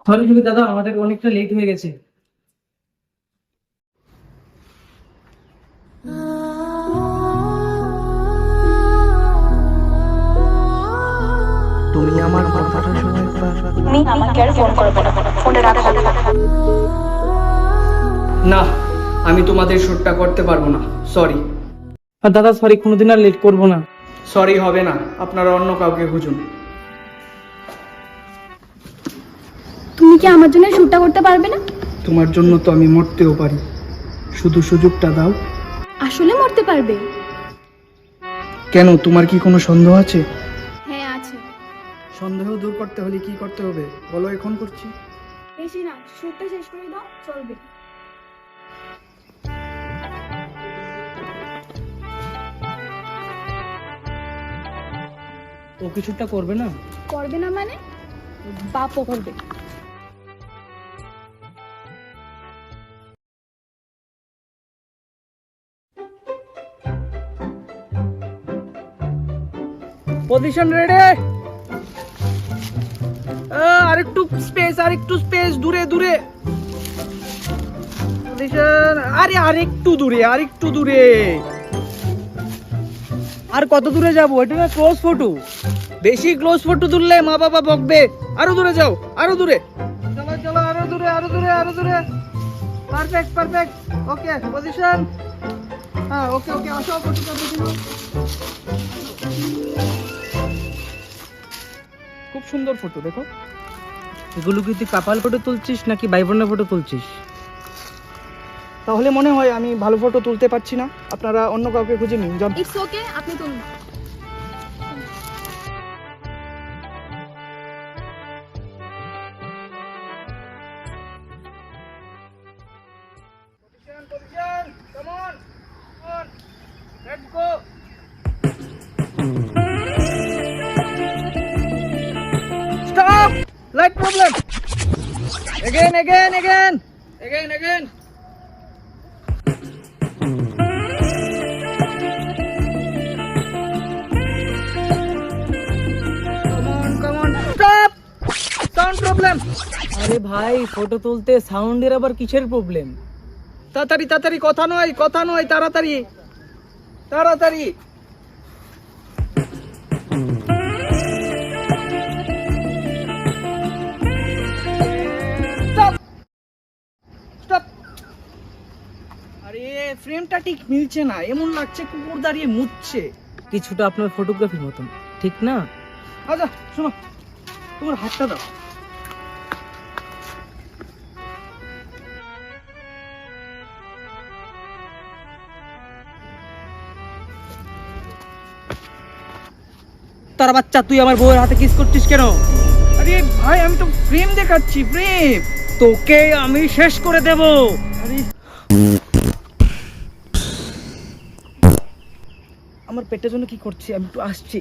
Sorry sorry দাদা, আমাদের অনেকটা লেট হয়ে গেছে। তুমি আমার কথাটা শুনে একবার। তুমি আমাকে আর ফোন করবে না, ফোনটা রাখো। না, আমি তোমাদের শ্যুটটা করতে পারবো না, সরি। আর দাদা সরি, কোনোদিন আর লেট করবো না। সরি হবে না, আপনারা অন্য কাউকে খুঁজুন। তুমি কি আমার জন্য শুটটা করতে পারবে না? তোমার জন্য তো আমি মরতেও পারি, শুধু সুযোগটা দাও। আসলে মরতে পারবে? কেন, তোমার কি কোনো সন্দেহ আছে? হ্যাঁ আছে। সন্দেহ দূর করতে হলে কি করতে হবে বলো, এখন করছি। বেশি না, শুটটা শেষ করে দাও, চলবে। ও কিছুটা করবে না? করবে না মানে? বাপও করবে। Position ready. আরেকটু স্পেস, আরেকটু স্পেস, দূরে দূরে পজিশন। আরে আরেকটু দূরে, আরেকটু দূরে। আর কত দূরে যাবো? এটা না ক্লোজ ফটো, বেশি ক্লোজ ফটো তুললে মা বাবা বকবে। আরো দূরে যাও, আরো দূরে। চলো চলো, আরো দূরে, আরো দূরে, আরো দূরে। Perfect perfect. Okay position. হ্যাঁ ওকে ওকে, আসো ফটোটা দেখে নাও। খুব সুন্দর ফটো, দেখো। এগুলো কি তুই কাপাল ফটো তুলছিস নাকি ভাই বোনের ফটো তুলছিস? তাহলে মনে হয় আমি ভালো ফটো তুলতে পারছি না, আপনারা অন্য কাউকে খুঁজে নিন। যান। ইটস ওকে, আপনি তুলুন। Position, come on, let's go. Stop, light problem. Again, again, again, again, again. Come on, stop. Sound problem. আরে ভাই, ফটো তুলতে সাউন্ডের আবার কিসের প্রবলেম? তাড়াতাড়ি তাড়াতাড়ি, কথা নয় কথা নয়, তাড়াতাড়ি তাড়াতাড়ি। Stop stop. আরে ফ্রেমটা ঠিক মিলছে না, এমন লাগছে কুকুর দাঁড়িয়ে মুতছে। কিছুটা আপনার ফটোগ্রাফির মতন, ঠিক না? আচ্ছা শোনো, তোমার হাতটা দাও। তার বাচ্চা, তুই আমার বউয়ের হাতে কিস করছিস কেন? আরে ভাই, আমি তো ফ্রেম দেখাচ্ছি, ফ্রেম। তোকে আমি শেষ করে দেব। আরে আমার পেটের জন্য কি করছি, আমি একটু আসছি।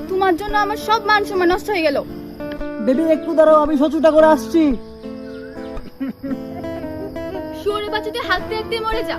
তোমার জন্য আমার সব মান সম্মান নষ্ট হয়ে গেল। বেবি একটু দাঁড়াও, আমি সচুটা করে আসছি। শুয়োরের বাচ্চা তুই হাঁকতে হাঁকতে মরে যা।